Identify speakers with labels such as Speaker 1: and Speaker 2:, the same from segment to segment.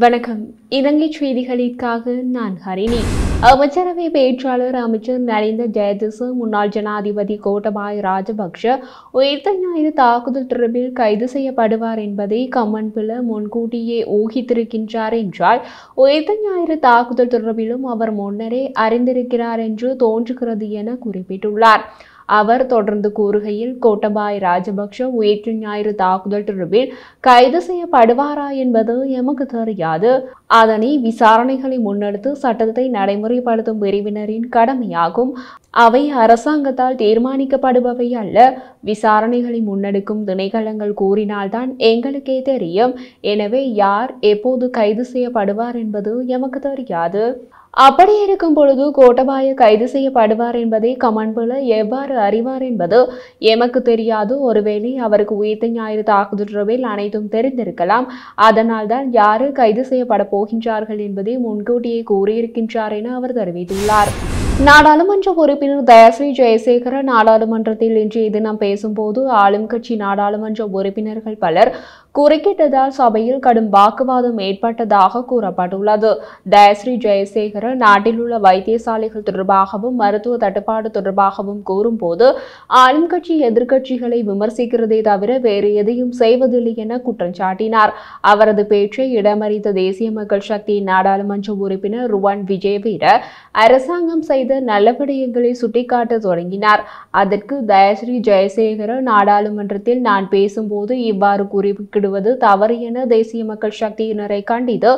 Speaker 1: வணக்கம். இலங்கை செய்திகளுக்காக நான் ஹரிணி. அமைச்சரவை பேச்சாளர் அமைச்சர் நலிந்த ஜெயதிச முன்னாள் ஜனாதிபதி கோட்டபாய ராஜபக்ஷ உயிர்த்த ஞாயிறு தாக்குதல் தொடர்பில் கைது செய்யப்படுவார் என்பதை கம்மன்பில முன்கூட்டியே ஊகித்திருக்கின்றார் என்றால் உயிர்த்த ஞாயிறு தாக்குதல் தொடர்பிலும் அவர் முன்னரே அறிந்திருக்கிறார் என்று தோன்றுகிறது என குறிப்பிட்டுள்ளார். அவர் தொடர்ந்து கூறுகையில், கோட்டபாய ராஜபக்ஷ உயிர்த்த ஞாயிறு தாக்குதல் தொடர்பில் கைது செய்யப்படுவாரா என்பது எமக்கு தெரியாது. அதனை விசாரணைகளை முன்னெடுத்து சட்டத்தை நடைமுறைப்படுத்தும் பிரிவினரின் கடமையாகும். அவை அரசாங்கத்தால் தீர்மானிக்கப்படுபவை அல்ல. விசாரணைகளை முன்னெடுக்கும் திணைக்களங்கள் கூறினால்தான் எங்களுக்கே தெரியும். எனவே யார் எப்போது கைது செய்யப்படுவார் என்பது எமக்கு தெரியாது. அப்படி இருக்கும் பொழுது கோட்டபாய கைது செய்யப்படுவார் என்பதை கமன்புல எவ்வாறு அறிவார் என்பது எமக்கு தெரியாது. ஒருவேளை அவருக்கு உயிர்த்த ஞாயிறு தாக்குதல் தொடர்பில் அனைத்தும் தெரிந்திருக்கலாம். அதனால் தான் யாரு கைது செய்யப்பட போகின்றார்கள் என்பதை முன்கூட்டியே கூறியிருக்கின்றார் என அவர் தெரிவித்துள்ளார். நாடாளுமன்ற உறுப்பினர் தயாஸ்ரீ ஜெயசேகர நாடாளுமன்றத்தில் இன்றைய தினம் பேசும்போது ஆளும் கட்சி நாடாளுமன்ற உறுப்பினர்கள் பலர் குறுக்கிட்டதால் சபையில் கடும் வாக்குவாதம் ஏற்பட்டதாக கூறப்பட்டுள்ளது. தயாஸ்ரீ ஜெயசேகர நாட்டில் உள்ள வைத்தியசாலைகள் தொடர்பாகவும் மருத்துவ தட்டுப்பாடு தொடர்பாகவும் கூறும்போது ஆளும் கட்சி எதிர்க்கட்சிகளை விமர்சிக்கிறதே தவிர வேறு எதையும் செய்வதில்லை என குற்றம் சாட்டினார். அவரது பேச்சை இடமறித்த தேசிய மக்கள் சக்தியின் நாடாளுமன்ற உறுப்பினர் ருவான் விஜயவீர அரசாங்கம் செய்த நல்ல விடயங்களை சுட்டிக்காட்ட தொடங்கினார். அதற்கு தயாஸ்ரீ ஜெயசேகர நாடாளுமன்றத்தில் நான் பேசும்போது இவ்வாறு குறிப்பிடுவது தவறு என தேசிய மக்கள் சக்தியினரை கண்டித்து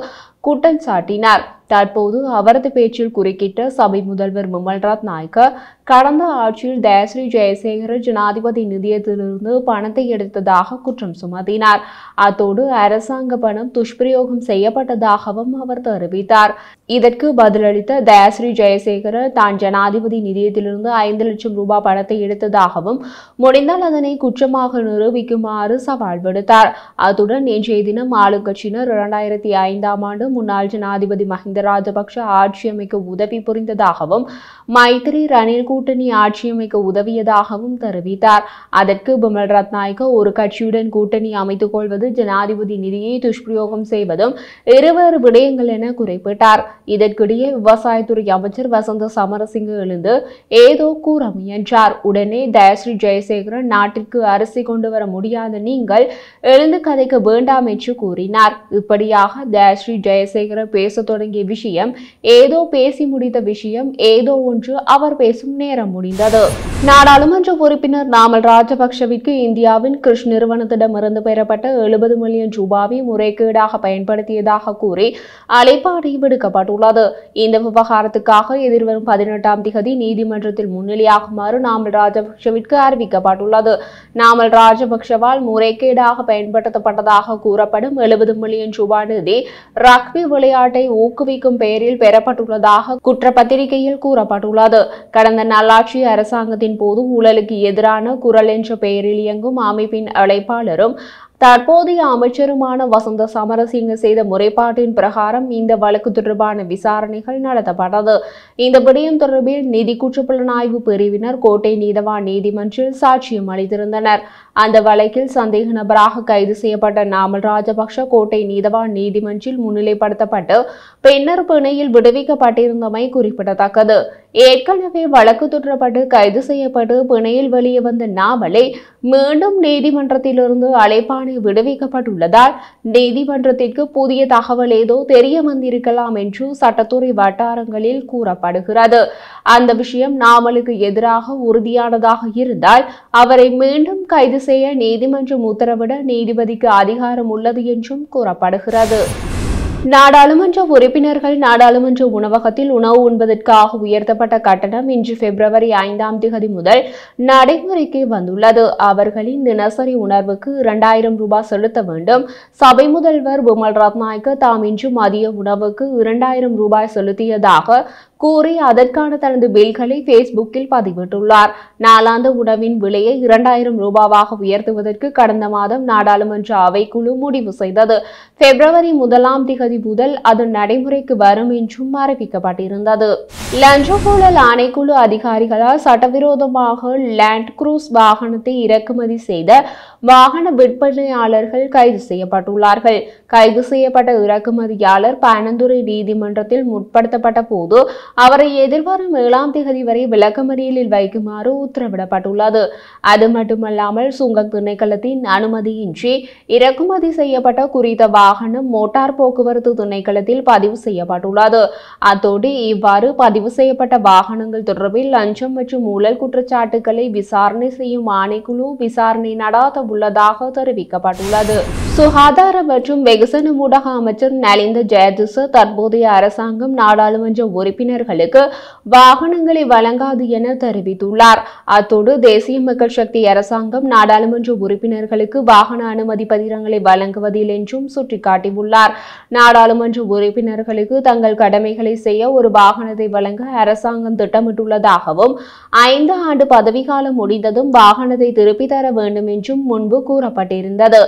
Speaker 1: குற்றம் சாட்டினார். தற்போது அவரது பேச்சில் குறுக்கிட்ட சபை முதல்வர் விமல்ராத் நாயக்க கடந்த ஆட்சியில் தயாஸ்ரீ ஜெயசேகர ஜனாதிபதி நிதியத்திலிருந்து பணத்தை எடுத்ததாக குற்றம் சுமத்தினார். அத்தோடு அரசாங்க பணம் துஷ்பிரயோகம் செய்யப்பட்டதாகவும் அவர் தெரிவித்தார். இதற்கு பதிலளித்த தயாஸ்ரீ ஜெயசேகர தான் ஜனாதிபதி நிதியத்திலிருந்து 5 லட்சம் ரூபாய் பணத்தை எடுத்ததாகவும் முடிந்தால் அதனை குற்றமாக நிரூபிக்குமாறு சவால் விடுத்தார். அத்துடன் நேற்றைய தினம் ஆளுங்கட்சியினர் 2005ஆம் ஆண்டு முன்னாள் ஜனாதிபதி மஹிந்த ராஜபக்ஷ ஆட்சி அமைக்க உதவி புரிந்ததாகவும் மைத்திரி ரணில் கூட்டணி ஆட்சி அமைக்க உதவியதாகவும் தெரிவித்தார். அதற்கு பிமல்ரத் நாயக்க ஒரு கட்சியுடன் கூட்டணி அமைத்துக் கொள்வது ஜனாதிபதி நிதியை துஷ்பிரயோகம் செய்வதும் இருவேறு விடயங்கள் என குறிப்பிட்டார். இதற்கிடையே விவசாயத்துறை அமைச்சர் வசந்த சமரசிங்க எழுந்து ஏதோ கூற முயன்றார். உடனே தயாஸ்ரீ ஜெயசேகரன் நாட்டிற்கு அரிசி கொண்டு வர முடியாத நீங்கள் எழுந்து கதைக்க வேண்டாம் என்று கூறினார். இப்படியாக தயாஸ்ரீ ஜெயசேகர பேச தொடங்கிய விஷயம் ஏதோ பேசி முடித்த விஷயம் ஏதோ ஒன்று அவர் பேசும் நேரம் முடிந்தது. நாடாளுமன்ற உறுப்பினர் நாமல் ராஜபக்ஷவிற்கு இந்தியாவின் கிருஷ் நிறுவனத்திடமிருந்து பெறப்பட்ட 70 மில்லியன் ரூபாவை முறைகேடாக பயன்படுத்தியதாக கூறி அழைப்பாணை விடுக்கப்பட்டுள்ளது. இந்த விவகாரத்துக்காக எதிர்வரும் 18ஆம் திகதி நீதிமன்றத்தில் முன்னிலையாகுமாறு நாமல் ராஜபக்ஷவிற்கு அறிவிக்கப்பட்டுள்ளது. நாமல் ராஜபக்ஷவால் முறைகேடாக பயன்படுத்தப்பட்டதாக கூறப்படும் 70 மில்லியன் ரூபாய் நிதி ரக்பி விளையாட்டை ஊக்குவிக்கும் பெயரில் பெறப்பட்டுள்ளதாக குற்றப்பத்திரிகையில் கூறப்பட்டுள்ளது. கடந்த நல்லாட்சி அரசாங்கத்தின் போது ஊழலுக்கு எதிரான குரல் என்ற பெயரில் இயங்கும் அமைப்பின் அழைப்பாளரும் தற்போதைய அமைச்சருமான வசந்த சமரசிங்க செய்த முறைப்பாட்டின் பிரகாரம் இந்த வழக்கு தொடர்பான விசாரணைகள் நடத்தப்பட்டது. இந்த விடயம் தொடர்பில் நிதி குற்றப்புலனாய்வு பிரிவினர் கோட்டை நீதவான் நீதிமன்றில் சாட்சியம் அளித்திருந்தனர். அந்த வழக்கில் சந்தேக நபராக கைது செய்யப்பட்ட நாமல் ராஜபக்ஷ கோட்டை நீதவான் நீதிமன்றில் முன்னிலைப்படுத்தப்பட்டு பின்னர் பிணையில் விடுவிக்கப்பட்டிருந்தமை குறிப்பிடத்தக்கது. ஏற்கனவே வழக்கு தொடரப்பட்டு கைது செய்யப்பட்டு பிணையில் வெளியே வந்த நாமலை மீண்டும் நீதிமன்றத்திலிருந்து அழைப்பாணை விடுவிக்கப்பட்டுள்ளதால் நீதிமன்றத்திற்கு புதிய தகவல் ஏதோ தெரிய வந்திருக்கலாம் என்று சட்டத்துறை வட்டாரங்களில் கூறப்படுகிறது. அந்த விஷயம் நாமலுக்கு எதிராக உறுதியானதாக இருந்தால் அவரை மீண்டும் கைது செய்ய நீதிமன்றம் உத்தரவிட நீதிபதிக்கு அதிகாரம் உள்ளது என்றும் கூறப்படுகிறது. நாடாளுமன்ற உறுப்பினர்கள் நாடாளுமன்ற உணவகத்தில் உணவு உண்பதற்காக உயர்த்தப்பட்ட கட்டணம் இன்று பிப்ரவரி 5ஆம் திகதி முதல் நடைமுறைக்கு வந்துள்ளது. அவர்களின் தினசரி உணர்வுக்கு 2000 ரூபாய் செலுத்த வேண்டும். சபை முதல்வர் பிமல்ரத் நாயக்க தாம் இன்று மதிய உணவுக்கு 2000 ரூபாய் செலுத்தியதாக கூறி அதற்கான தனது பில்களை பேஸ்புக்கில் பதிவிட்டுள்ளார். நாளாந்த உணவின் விலையை 2000 ரூபாவாக உயர்த்துவதற்கு கடந்த மாதம் நாடாளுமன்ற அவைக்குழு முடிவு செய்தது. பிப்ரவரி 1ஆம் திகதி முதல் அது நடைமுறைக்கு வரும் என்றும் அறிவிக்கப்பட்டிருந்தது. லஞ்ச ஊழல் ஆணைக்குழு அதிகாரிகளால் சட்டவிரோதமாக லேண்ட் குரூஸ் வாகனத்தை இறக்குமதி செய்த வாகன விற்பனையாளர்கள் கைது செய்யப்பட்டுள்ளார்கள். கைது செய்யப்பட்ட இறக்குமதியாளர் பனந்துறை நீதிமன்றத்தில் முற்படுத்தப்பட்ட போது அவரை எதிர்வரும் 7ஆம் தேதி வரை விளக்கமறியலில் வைக்குமாறு உத்தரவிடப்பட்டுள்ளது. அது மட்டுமல்லாமல் சுங்க திணைக்களத்தின் அனுமதியின்றி இறக்குமதி செய்யப்பட்ட குறித்த வாகனம் மோட்டார் போக்குவரத்து திணைக்களத்தில் பதிவு செய்யப்பட்டுள்ளது. அத்தோடு இவ்வாறு பதிவு செய்யப்பட்ட வாகனங்கள் தொடர்பில் லஞ்சம் மற்றும் ஊழல் குற்றச்சாட்டுகளை விசாரணை செய்யும் ஆணைக்குழு விசாரணை நடாத்த உள்ளதாக தெரிவிக்கப்பட்டுள்ளது. சுகாதார மற்றும் வெகுஜன ஊடக அமைச்சர் நலிந்த ஜெயதிச தற்போதைய அரசாங்கம் நாடாளுமன்ற உறுப்பினர்களுக்கு வாகனங்களை வழங்காது என தெரிவித்துள்ளார். அத்தோடு தேசிய மக்கள் சக்தி அரசாங்கம் நாடாளுமன்ற உறுப்பினர்களுக்கு வாகன அனுமதி பத்திரங்களை வழங்குவதில் என்றும் சுட்டிக்காட்டியுள்ளார். நாடாளுமன்ற உறுப்பினர்களுக்கு தங்கள் கடமைகளை செய்ய ஒரு வாகனத்தை வழங்க அரசாங்கம் திட்டமிட்டுள்ளதாகவும் 5 ஆண்டு பதவிக்காலம் முடிந்ததும் வாகனத்தை திருப்பித் தர வேண்டும் என்றும் முன்பு கூறப்பட்டிருந்தது.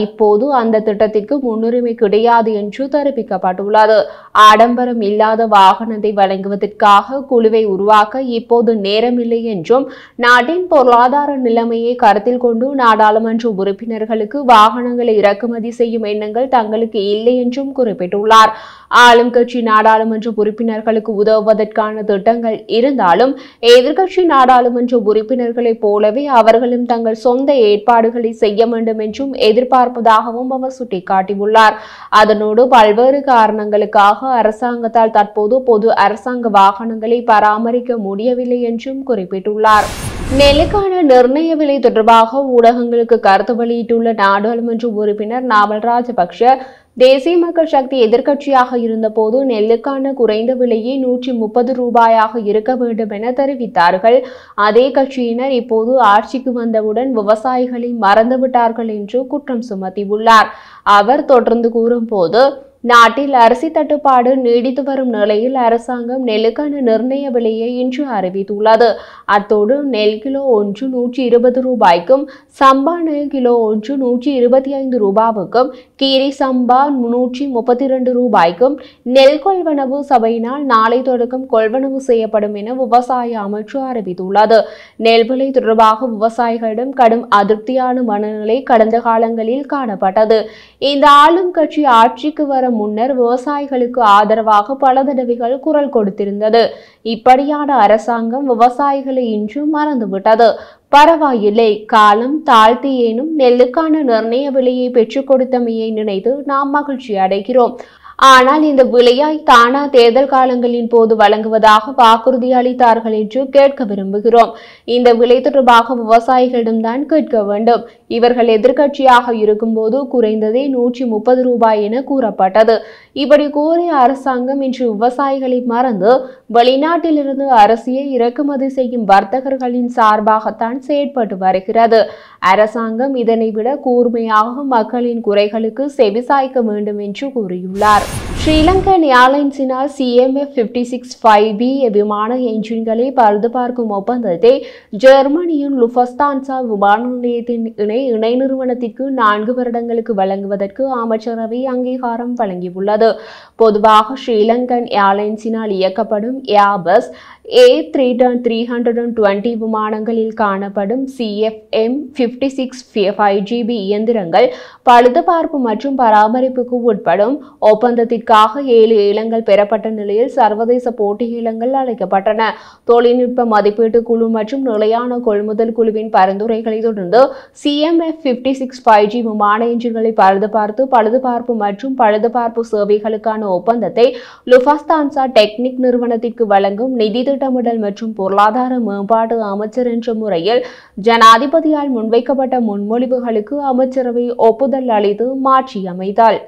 Speaker 1: இப்போது அந்த திட்டத்திற்கு முன்னுரிமை கிடையாது என்று தெரிவிக்கப்பட்டுள்ளது. ஆடம்பரம் இல்லாத வாகனத்தை வழங்குவதற்காக குழுவை உருவாக்க இப்போது நேரமில்லை என்றும் நாட்டின் பொருளாதார நிலைமையை கருத்தில் கொண்டு நாடாளுமன்ற உறுப்பினர்களுக்கு வாகனங்களை இறக்குமதி செய்யும் எண்ணங்கள் தங்களுக்கு இல்லை என்றும் குறிப்பிட்டுள்ளார். ஆளும் கட்சி நாடாளுமன்ற உறுப்பினர்களுக்கு உதவுவதற்கான திட்டங்கள் இருந்தாலும் எதிர்க்கட்சி நாடாளுமன்ற உறுப்பினர்களைப் போலவே அவர்களும் தங்கள் சொந்த ஏற்பாடுகளை செய்ய வேண்டும் என்றும் எதிர்பார்ப்பதாகவும் அவர் சுட்டிக்காட்டியுள்ளார். அதனோடு பல்வேறு காரணங்களுக்காக அரசாங்கத்தால் தற்போது பொது அரசாங்க வாகனங்களை பராமரிக்க முடியவில்லை என்றும் குறிப்பிட்டுள்ளார். நெல்லுக்கான நிர்ணய விலை தொடர்பாக ஊடகங்களுக்கு கருத்து வெளியிட்டுள்ள நாடாளுமன்ற உறுப்பினர் நாமல் ராஜபக்ஷ தேசிய மக்கள் சக்தி எதிர்க்கட்சியாக இருந்தபோது நெல்லுக்கான குறைந்த விலையே 130 ரூபாயாக இருக்க வேண்டும் என தெரிவித்தார்கள். அதே கட்சியினர் இப்போது ஆட்சிக்கு வந்தவுடன் விவசாயிகளை மறந்துவிட்டார்கள் என்று குற்றம் சுமத்தியுள்ளார். அவர் தொடர்ந்து கூறும்போது நாட்டில் அரிசி தட்டுப்பாடு நீடித்து வரும் நிலையில் அரசாங்கம் நெல்லுக்கான நிர்ணய விலையை இன்று அறிவித்துள்ளது. அத்தோடு நெல் கிலோ ஒன்று 120 ரூபாய்க்கும் சம்பா நெல் கிலோ ஒன்று 125 ரூபாவுக்கும் கீரி சம்பா 132 ரூபாய்க்கும் நெல் கொள்வனவு சபையினால் நாளை தொடக்கம் கொள்வனவு செய்யப்படும் என விவசாய அமைச்சு அறிவித்துள்ளது. நெல் விலை தொடர்பாக விவசாயிகளிடம் கடும் அதிருப்தியான மனநிலை கடந்த காலங்களில் காணப்பட்டது. இந்த ஆளும் கட்சி ஆட்சிக்கு வர முன்னர் விவசாயிகளுக்கு ஆதரவாக பல தடவைகள் குரல் கொடுத்திருந்தது. இப்படியான அரசாங்கம் விவசாயிகளை இன்று மறந்துவிட்டது. பரவாயில்லை, காலம் தாழ்த்தியேனும் நெல்லுக்கான நிர்ணய விலையை பெற்றுக் கொடுத்தமையை நினைத்து நாம் மகிழ்ச்சி அடைகிறோம். ஆனால் இந்த விலையாய் தானா தேர்தல் காலங்களின் போது வழங்குவதாக வாக்குறுதி அளித்தார்கள் என்று கேட்க விரும்புகிறோம். இந்த விலை தொடர்பாக விவசாயிகளிடம்தான் கேட்க வேண்டும். இவர்கள் எதிர்க்கட்சியாக இருக்கும்போது குறைந்ததே 130 ரூபாய் என கூறப்பட்டது. இப்படி கூறிய அரசாங்கம் இன்று விவசாயிகளை மறந்து வெளிநாட்டிலிருந்து அரிசியை இறக்குமதி செய்யும் வர்த்தகர்களின் சார்பாகத்தான் செயற்பட்டு வருகிறது. அரசாங்கம் இதனை விட கூர்மையாக மக்களின் குறைகளுக்கு செவிசாய்க்க வேண்டும் என்று கூறியுள்ளார். ஸ்ரீலங்கன் ஏர்லைன்ஸினால் CMF56-5B விமான என்ஜின்களை பழுதுபார்க்கும் ஒப்பந்தத்தை ஜெர்மனியின் லுஃப்தான்சா விமான நிலையத்தின் இணை நிறுவனத்திற்கு 4 வருடங்களுக்கு வழங்குவதற்கு அமைச்சரவை அங்கீகாரம் வழங்கியுள்ளது. பொதுவாக ஸ்ரீலங்கன் ஏர்லைன்ஸினால் இயக்கப்படும் ஏர்பஸ் A320 விமானங்களில் காணப்படும் CFM56-5GB இயந்திரங்கள் பழுதுபார்ப்பு மற்றும் பராமரிப்புக்கு உட்படும். ஒப்பந்தத்திற்காக 7 ஏலங்கள் பெறப்பட்ட நிலையில் சர்வதேச போட்டி ஏலங்கள் அழைக்கப்பட்டன. தொழில்நுட்ப மதிப்பீட்டு குழு மற்றும் நிலையான கொள்முதல் குழுவின் பரிந்துரைகளை தொடர்ந்து CMF56-5G விமான என்ஜின்களை பழுதுபார்ப்பு மற்றும் பழுதுபார்ப்பு சேவைகளுக்கான ஒப்பந்தத்தை லுஃப்தான்சா டெக்னிக் நிறுவனத்திற்கு வழங்கும் நிதி திட்டமிடல் மற்றும் பொருளாதார மேம்பாட்டு அமைச்சர் என்ற முறையில் ஜனாதிபதியால் முன்வைக்கப்பட்ட முன்மொழிவுகளுக்கு அமைச்சரவை ஒப்புதல் அளித்து மாற்றியமைத்தார்.